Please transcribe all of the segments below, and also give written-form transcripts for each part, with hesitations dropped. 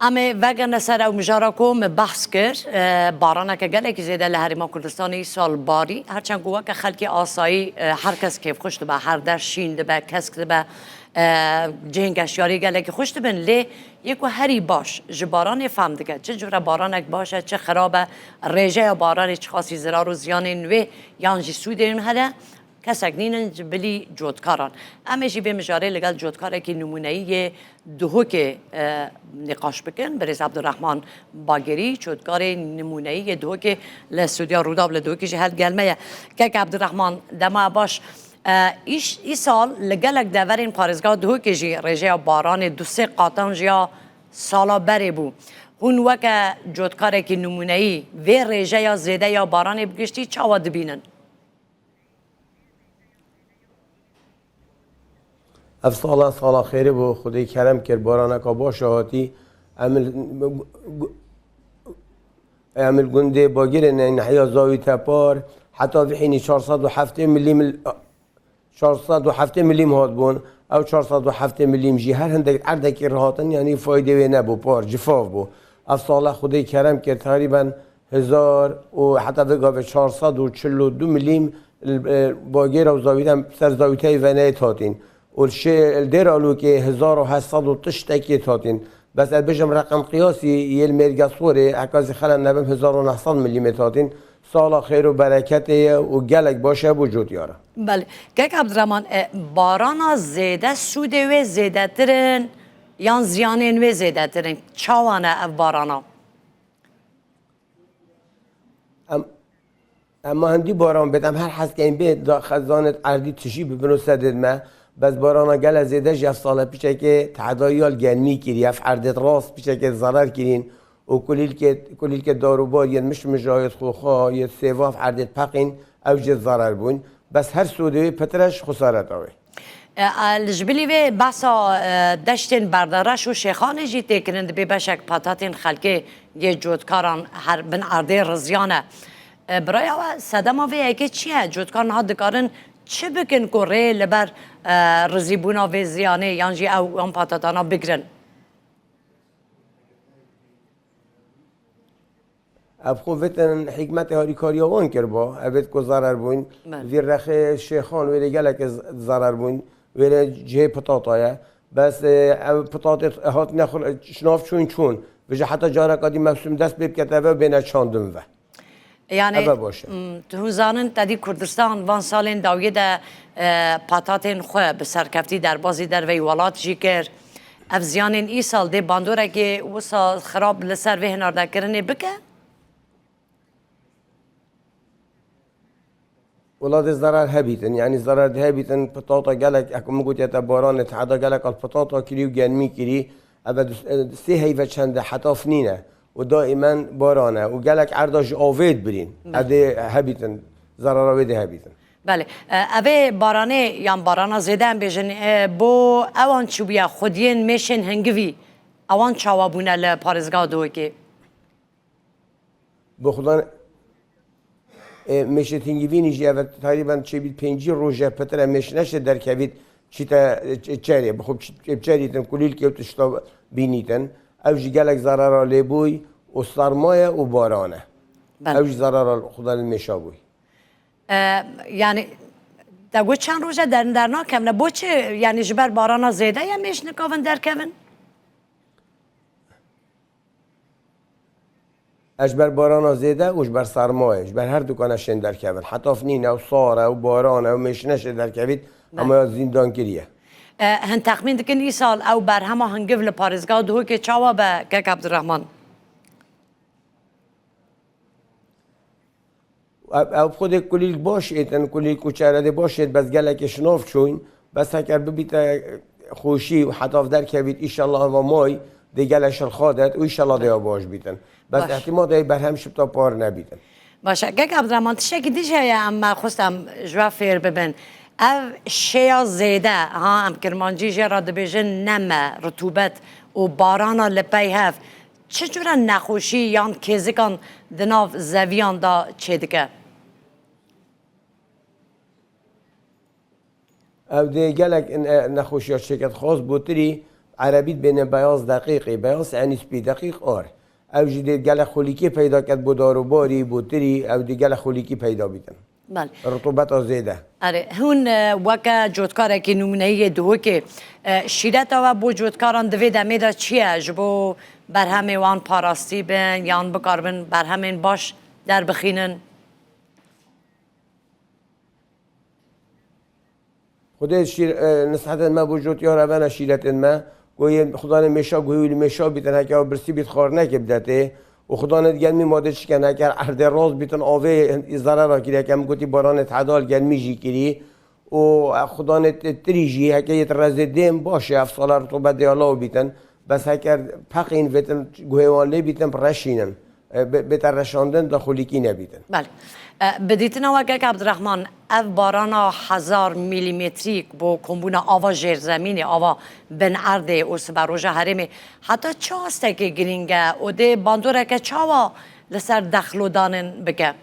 اما وگرنه سر او مجارا کوم بحث کرد بارانه که گله که زیده لحریما کردستانی سال باری هرچند گوه که خلکی آسایی هر کس که خوشت به هر در شین به کس که به جنگشیاری گله که خوشت بن لی یکو هری باش جباران فهم دیگه چه جور بارانک باشه چه خرابه ریجه باران چه خاصی زرار و زیان نوی یان جی سودین هده کسک نینن بلی جودکاران اما جی به مجاره لگل جودکاره که نمونهی دوهو که نقاش بکن بریز عبدالرحمن باگری جودکار نمونهی دوهو که لسودیا روداب لدوهو که جهل گلمه که عبدالرحمن دما باش ای سال لگلک دورین پارزگاه دوهو که جی رژه باران دو سه قاطن جیا سالا بره بو هون وکه جودکاره که نمونهی و رژه یا زیده یا باران بگشتی چاوا دبینن سال خیره بو خدای کرم کرد بارانک باشه هاتی عمل گنده باگیر نحیا زاوی تپار حتی بحینی 407 ملیم هات بون او 407 ملیم جی هر هندک عردکی رهاتن یعنی فایده و نبو پار جفاف بو سال خدای کرم کرد تقریبا 1000 و حتی بگاه 442 ملیم باگیر و زاوی هم سر زاوی تای ونای تاتین والدير قالوا كي 1800 تاكي تاتين بس بجم رقم قياسي يلميرجا صوري عكازي خلال نبم 1900 ملم تاتين سال خير وبركته وجلك باشه وجود ياره بله كيك عبد الرحمن بارانا زيادة سوده و زيادة ترن يان زيانين و زيادة ترن چاوانا اف بارانا اما هندي باران بدم هر حس كاين بيت خزانه ارضي تشي ببنو سدد ما بس بارانا گل زیده جف سال پیشه که تعدایال گرمی کری اف عردت راست پیشه که ضرر کرین و کلیل که داروبار ید مش مجاید خوخا ید سیواف عردت پقین او جد ضرر بون بس هر سودوی پترش خسارت آوه الجبلی و بحثا دشتین بردارش و شیخانه جی تکنند بی بشک پاتاتین خلکه یه جودکاران هر بن عرده رزیانه برای او صدمه و اگه چیه جودکاران ها دکارن چه بکن که ری لبر رزیبونا و زیانه یانجی او اون پاتاتانا بگرن اب خوفتن حکمت هاری کاریاوان کر با ابد که ضرر بون وی رخ شیخان وی گلک ضرر بون وی جه پتاتایه بس پتات هات نخل شناف چون وجه حتی جارا کدی مفسوم دست بیب کتابه بین چاندم و یعنی تو زانن تدی کردستان وان سالین داویه ده پاتاتین خواه به سرکفتی در بازی در وی ولات جی کر افزیانین ای سال ده باندوره که وسا خراب لسر وی هنارده کرنه بکه؟ ولاد ضرر هبیتن یعنی ضرر هبیتن پتاتا گلک اکم گوت یتا باران تعدا گلک الپتاتا کری و گنمی کری ابد سه هیفه چنده حتاف نینه و دائما بارانه و گلک عرداش آوید برین اده هبیتن ضرر ویده هبیتن بله اوه بارانه یا بارانا زیده هم بیشن بو اوان چوبیا خودین میشن هنگوی اوان چاوابونه لپارزگاه دوه که بخدان میشه تنگیوی نیجی و تقریبا چه بید 5 روزه پتر میشنش در کوید چی تا چری بخوب چریتن کلیل که تشتا بینیتن اوج گلک ضرر لیبوی و سرمایه و بارانه اوج ضرر خدا میشابوی یعنی دگو چند روزه در ناکم نه بو چه یعنی جبر بارانا زیده یا میش نکاون در کون اجبر باران زیده و اجبر سرمایه اجبر هر دکانش در کون حتی فنینه و ساره و بارانه و میشنش در کوید اما زندان کریه هن تخمین دکن ای سال او بر همه هنگف لپارزگاه دوه که چاوا به کک عبدالرحمن او خود کلیل باشید کلیل کوچرده باشید بس گلک شناف چون بس اگر ببیت خوشی و حتی در کوید ایشالله و مای دیگلش الخادت و ایشالله دیا باش بیتن بس احتمال دای بر هم شبتا پار نبیتن باشه کک عبدالرحمن تشکی دیشه اما خواستم جواب فیر ببین او شیا زیده ها ام کرمانجی جرا دبیجن نمه رطوبت و بارانا لپی هف چجورا نخوشی یان کزیکان دناف زویان دا چه دکه؟ او ده گلک نخوشی ها شکت خاص بوتری عربیت بین بیاز دقیقی بیاز یعنی سپی دقیق او جدید گل خولیکی پیدا کرد بودار و باری بوتری او دی گل خولیکی پیدا بیتن بله رطوبت زیاده آره هون وکا جودکاره که نمونه دو که شیرت و بو جودکاران دوی دمه دا چیه جبو بر همه وان پاراستی بین یان بکاربن بر همین باش در بخینن خودت نصحت ما بوجود یا روان شیرت ما گوی خدا نمیشه گوی نمیشه بیتن که برسی بیت خار نکه بدته و خدا ندیگر می ماده چکن اگر عرض راز بیتن آوه ضرر را کری که گویی باران تعدال گل میجی کری و خدا نتریجی هکه یت رزدیم باشه افسال رطوبت دیالا بیتن بس هکر پقین بیتن گویوان لی بیتن پرشینن بیتر رشاندن داخلی کی نبیتن بله بدیتنا وگه که عبدالرحمن اف بارانا 1000 میلیمتریک با کمبونا آوا زیرزمینی آوا بن عرده او سبروژه هرمه حتی چه هسته که گرینگه او ده باندوره که چاوا لسر دخلو دانن بگه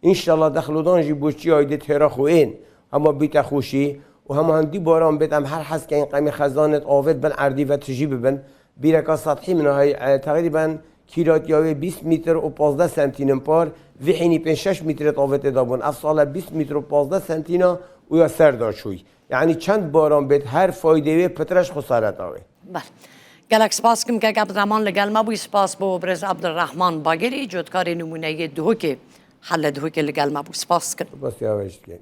انشالله دخلودان جی بوچی آیده تیرا خوین اما بیت خوشی و هم هندی باران بیت هم هر حس که این قمی خزانت آوید بن عردی و تجیب بن بیرکا سطحی منها های تقریبا کیلات یاوی 20 متر و 15 سنتینم پار وی حینی 5-6 متر آوید دابون افصال 20 متر و 15 سنتینا و یا سردار شوی یعنی چند باران بیت هر فایده و پترش خسارت آوی بله گلک سپاس کم که عبدالرحمن لگل ما بوی سپاس با برز عبدالرحمن باگری جودکار نمونه دو که حل دو که لگل ما بوی سپاس کن بس یاویشت که